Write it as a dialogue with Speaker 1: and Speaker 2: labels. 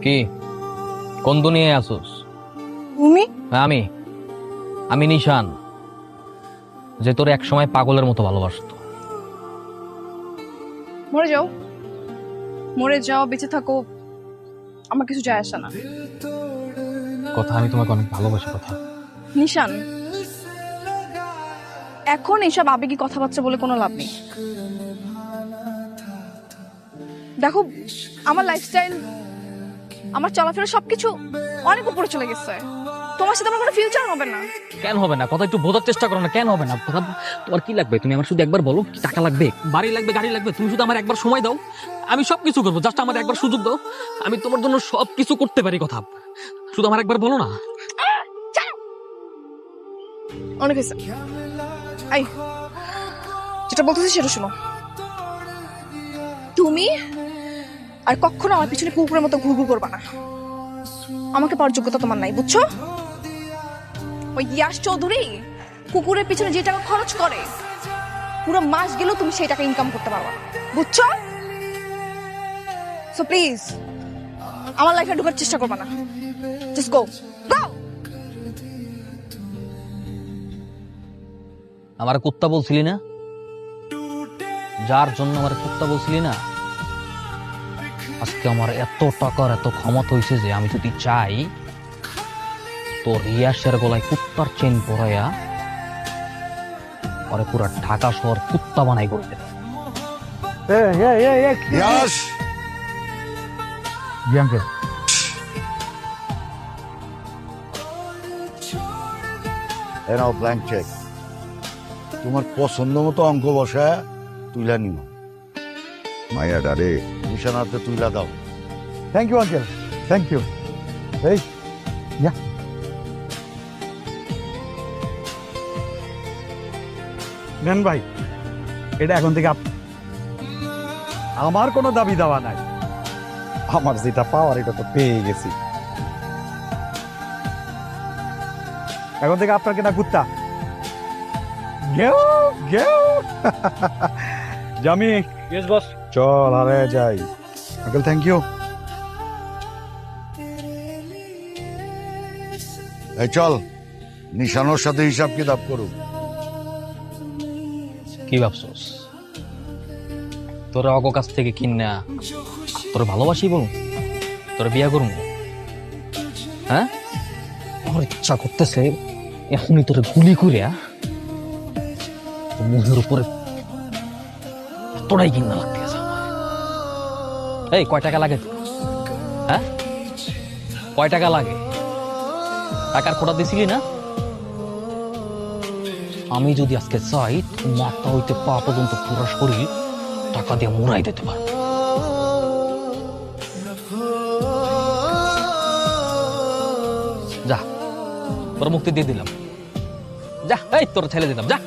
Speaker 1: কি কোন দুনিয়ায় আসোস?
Speaker 2: তুমি
Speaker 1: আমি আমি নিশান, যে তোর এক সময় পাগলের মতো ভালোবাসতো।
Speaker 2: মরে যাও, মরে যাও, বেঁচে থাকো, আমার কিছু যায় আসে না।
Speaker 1: কথা, আমি তোমাকে অনেক ভালোবাসি কথা।
Speaker 2: নিশান, এখন এইসব আবেগী কথাবার্তা বলে কোনো লাভ নেই। দেখো, আমার লাইফস্টাইল, আমার চলাফেরা সবকিছু অনেক উপরে চলে গেছে। তোমার সাথে আমার কোনো ফিউচার হবে না।
Speaker 1: কেন হবে না? কথা একটু বোঝার চেষ্টা করো না, কেন হবে না কথা? তোমার কি লাগবে? তুমি আমার শুধু একবার বলো, কি টাকা লাগবে, বাড়ি লাগবে, গাড়ি লাগবে? তুমি শুধু আমার একবার সময় দাও, আমি সবকিছু করবো। জাস্ট আমার একবার সুযোগ দাও, আমি তোমার জন্য সবকিছু করতে পারি। কথা শুধু আমার একবার বলো না।
Speaker 2: অনেক হয়েছে, আই যেটা বলতেছি সেটা শোনো। তুমি আর কখনো আমার পিছনে কুকুরের মতো ঘুরঘুর করবা না। আমাকে পাওয়ার যোগ্যতা তোমার নাই, বুঝছো? ওই ইয়াশ চৌধুরী কুকুরের পিছনে যে টাকা খরচ করে, পুরো মাস গেলেও তুমি সেই টাকা ইনকাম করতে পারবা না, বুঝছো? সো প্লিজ আমার লাইফে ঢোকার চেষ্টা করবা না। জাস্ট গো গো।
Speaker 1: আমার কুত্তা বলছিলি না? যার জন্য আমার কুত্তা বলছিলি না, আজকে আমার এত টাকার এত ক্ষমতা হয়েছে যে আমি যদি চাই তোর রিয়াসের গলায় কুত্তার চেন পরাইয়া পরে পুরা ঢাকা শহর কুত্তা বানাই করে দেব।
Speaker 3: ইয়াশ,
Speaker 4: জি আঙ্কেল।
Speaker 3: এ নাও ব্ল্যাঙ্ক চেক। তোমার পছন্দ মতো অঙ্ক বসায় তুইলা নিও। মায়াডা রে নিশানাতে তুইলা দাও।
Speaker 4: Thank you uncle, thank you. এই ইয়া, নেন ভাই, এটা এখন থেকে আমার কোনো দাবি দাওয়া নাই। আমার যেটা পাওয়ার এটা তো পেয়ে গেছি। এখন থেকে আপনার কেনা কুত্তা গেও গেও। জামি,
Speaker 1: ইয়েস বস।
Speaker 4: চল আরে যাই। Uncle thank you.
Speaker 3: এই চল, নিশানোর সাথে হিসাব কিতাব করুক।
Speaker 1: কি ভাবছস? তোর অগ কাছ থেকে কিনা তোর ভালোবাসি বল, তোর বিয়া করুন? হ্যাঁ, আমার ইচ্ছা করতেছে এখনই তোর গুলি করিয়া তোর মুখের উপরে তোরাই কিনা লাগতে গেছে। এই কয় টাকা লাগে তোর? হ্যাঁ, কয় টাকা লাগে? টাকার খোটা দিছিলি না? আমি যদি আজকে চাই, তোর মাথা হইতে পা পর্যন্ত পুরো শরীর টাকা দিয়ে মুড়াই দিতে পারবো। যা, তোর মুক্তি দিয়ে দিলাম। যা, এই তোর ছেলে দিলাম, যা।